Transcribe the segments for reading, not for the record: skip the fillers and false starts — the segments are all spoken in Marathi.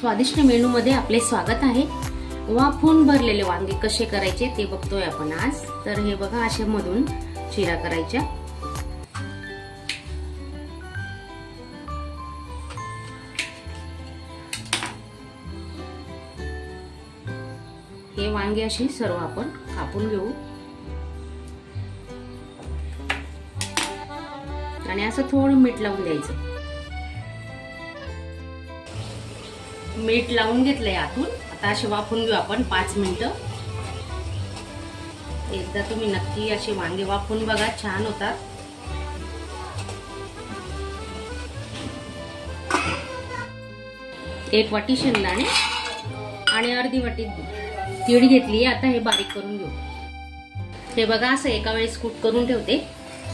स्वादिष्ट मेनू मध्ये आपले स्वागत आहे। वाफवून भरलेले वांगे कसे करायचे ते बघतोय आपण आज। तर हे बघा, अशा मधून चिरा करायच्या। हे वांगे अशी सर्व आपण कापून घेऊ आणि असं थोडं मीठ लावून द्यायचं। मीठ लावून घेतलंय आतून। आता असे वाफवून घेऊ आपण 5 मिनिटं। एकदा तुम्ही नक्की असे वांगे वाफवून बघा, छान होतात। एक वाटी शेंगदाणे आणि अर्धी वाटी तीळ घेतली। आता हे बारीक करून घेऊ। हे बघा, असं एका वेळेस कूट करून ठेवते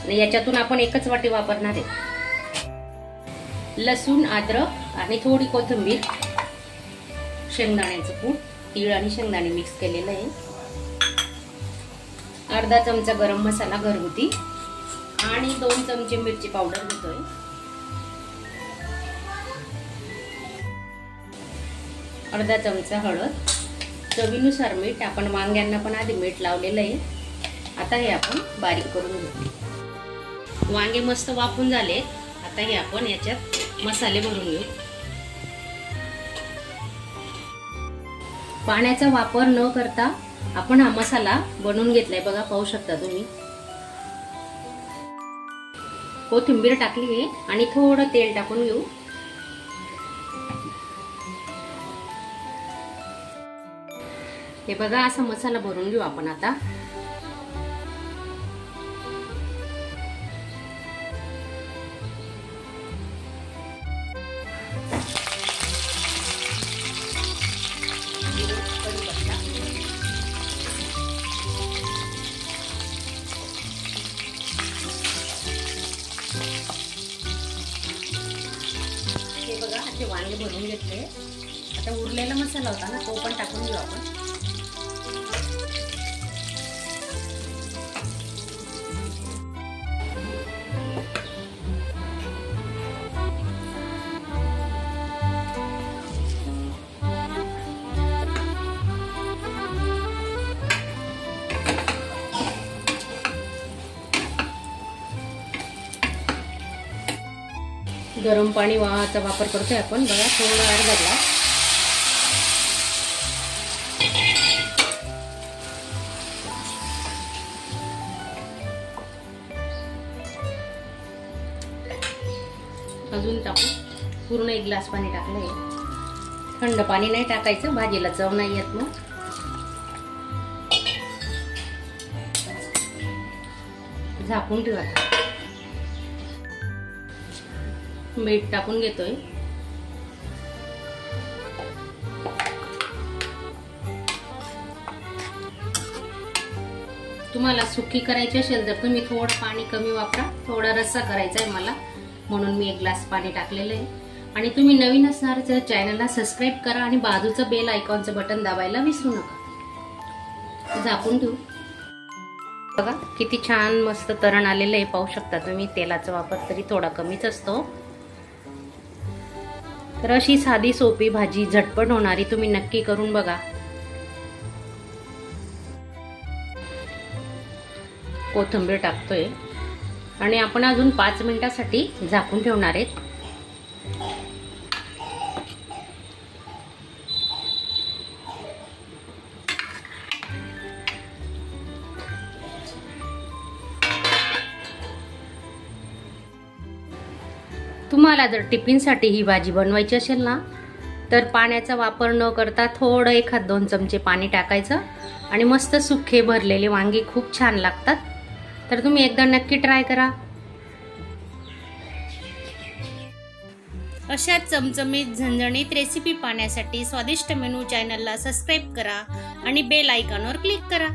आणि याच्यातून आपण एकच वाटी वापरणार आहे। लसूण, अद्रक आणि थोडी कोथिंबीर, शेंगदाण्याचं कूट, तीळ आणि शेंगदाणे मिक्स केलेलं आहे। अर्धा चमचा गरम मसाला घरगुती आणि 2 चमचे मिरची पावडर घेतोय। अर्धा चमचा हळद, चवीनुसार मीठ। आपण वांग्यांना पण आधी मीठ लावलेलं आहे। आता हे आपण बारीक करून घेऊ। वांगे मस्त वाफून झाले। आता हे आपण याच्यात मसाले भरून घेऊ। पाण्याचा वापर न करता आपण हा मसाला बनवून घेतलाय बघा, पाहू शकता तुम्ही। कोथिंबीर टाकली आहे आणि थोडं तेल टाकून घेऊ। हे बघा, असा मसाला भरून घेऊ आपण आता। हे बघा, असे वांगे भरून घेतले। आता उरलेला मसाला होता ना, तो पण टाकून घेऊ आपण। गरम पाणी चा वापर करतोय आपण बघा, थोडा अर्धा ग्लास। अजून टाकू, पूर्ण 1 ग्लास पाणी टाकलंय। थंड पाणी नाही टाकायचं, भाजीला चव नाही येत मग। झाकून ठेवा। मीठ टाकून घेतोय। तुम्हाला सुकी करायची असेल तर तुम्ही थोडं पाणी कमी वापरा। थोडा रस्सा करायचा आहे मला, म्हणून मी 1 ग्लास पाणी टाकलेलं आहे। आणि तुम्ही नवीन असणार तर चॅनलला सबस्क्राईब करा आणि बाजूचं बेल आयकॉनचं बटन दाबायला विसरू नका। झाकून ठेवू। बघा किती छान मस्त तरण आलेलं आहे, पाहू शकता तुम्ही। तेलाचा वापर तरी थोडा कमीच असतो। तर अशी साधी सोपी भाजी, झटपट होणारी, तुम्ही नक्की करून बघा। कोथिंबीर टाकतोय आणि आपण अजून 5 मिनिटांसाठी झाकून ठेवणार आहेत। तुम्हाला जर टिफिनसाठी ही भाजी बनवायची असेल ना, तर पाण्याचा वापर न करता थोडं 1-2 चमचे पाणी टाकायचं आणि मस्त सुखे भरलेले वांगे खूप छान लागतात। तर तुम्ही एकदा नक्की ट्राय करा। अशा चमचमीत झणझणीत रेसिपी पाहण्यासाठी स्वादिष्ट मेनू चॅनलला सबस्क्राईब करा आणि बेल आयकॉनवर क्लिक करा।